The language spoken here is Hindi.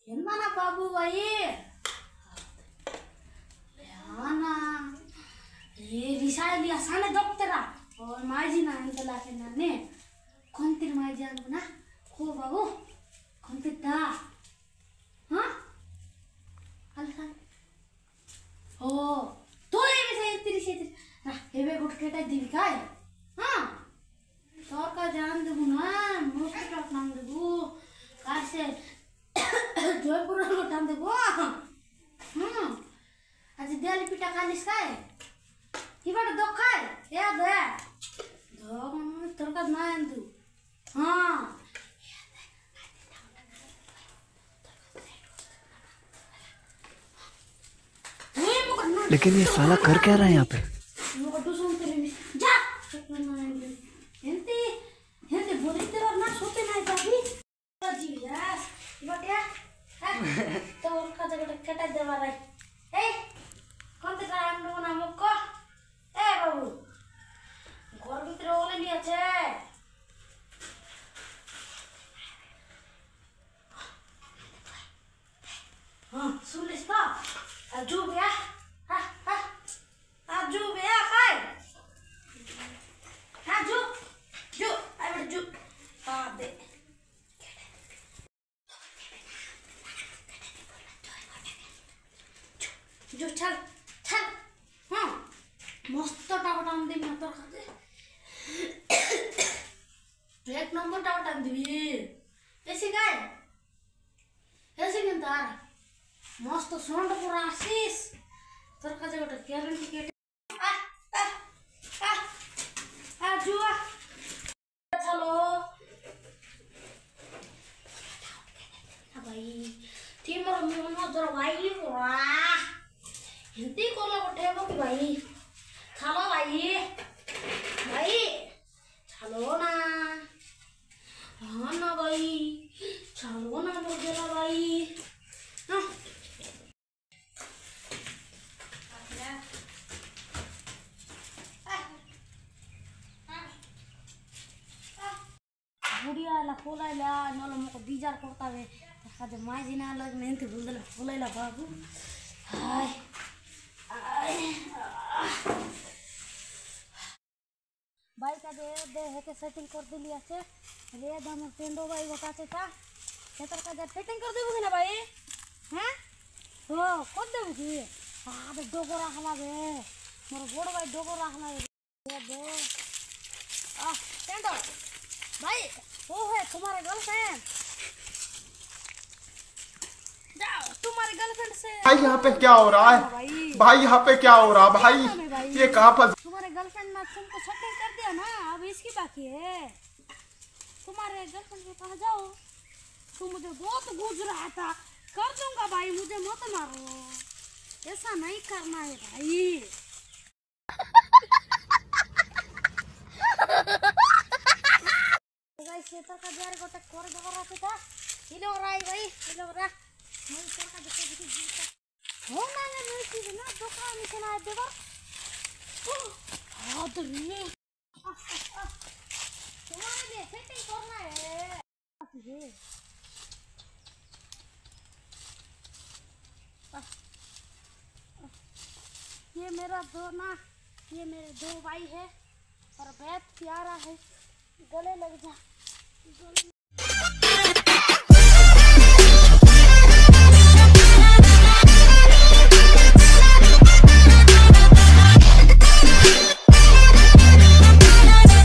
ಎಂದನ ಬಾಬು ಬಾಯಿ ना ये विशाल या साने डॉक्टरा और माजी ना अंतला के नाने कोणती माजी आणू ना हो बाबू कोणती ता हां अलसा हो तो ये विषय तेरी शेती ना हे वे गुट केटा दिली काय हां तोर का जान देबू ना मोस्ट टॉप नाम देबू कासे जयपुर को टाम देबू आज दिवाली पिठा खालीस काय हिबाट दो काय या दे दो तोरका ना अंदू हां लेकिन ये साला कर क्या रहा है यहाँ पे? जा हेंते बोली तेरा ना सोते ना जाबी जी यार इबाटे तो उनका जगह कटा देवा रे ए कोणते काय अंडो ना मक्को ए बाबू घर भीतर ओले लिया छे हां सुनिस का आजू बया आजू बया काय आजू जो आई बेटा जो हां दे जो चल चल हां मस्त टावटाम दे मैं तो खाते एक नंबर टावटाम देवी ऐसे काय ऐसे किंतार मस्त सोंड पूरा आशीष तोर का जगह गारंटी के आ जुआ चलो भाई तीमर मन जरा भाई वाह हिंदी कोला उठेबो कि भाई चलो भाई भाई चलो ना हाँ ना भाई चलो ना बोला भाई ना बुढ़िया ला खोला ला नलो मको बीजार करता वे खादे माजी ना लग मेहनती बुलदला खोला ला बाबू हाय भाई का दे हेके सेटिंग कर दिली আছে रे दाम टेंडो भाई बताते था सेटर का जे सेटिंग कर देबो ना भाई हैं तो कर देबो की हां बे डोगरा हला बे मोर बड़ भाई डोगरा हला दे दे आ टेंडो भाई वो है तुम्हारे गर्लफ्रेंड जाओ तुम्हारे गर्लफ्रेंड से भाई यहाँ पे क्या हो रहा है भाई यहाँ पे क्या हो रहा है भाई ये कहाँ फंस तुम्हारे गर्लफ्रेंड ने तुमको सेटिंग कर दिया ना अब इसकी बाकी है तुम्हारे गर्लफ्रेंड के पास जाओ तुम मुझे बहुत गूंज रहा था कर दूंगा भाई मुझे मत मारो ऐसा नहीं करना है भाई गाइस ये तो का जार गोटे कर दो रहा था हिलो राई भाई हिलो रा मैं तो का देखो जीता हो ना नहीं चीज ना दुकान में चला देगा हां तो रे तुम्हारे लिए सेटिंग करना है ये मेरा दो ना ये मेरे दो भाई है और बहुत प्यारा है गले लग जा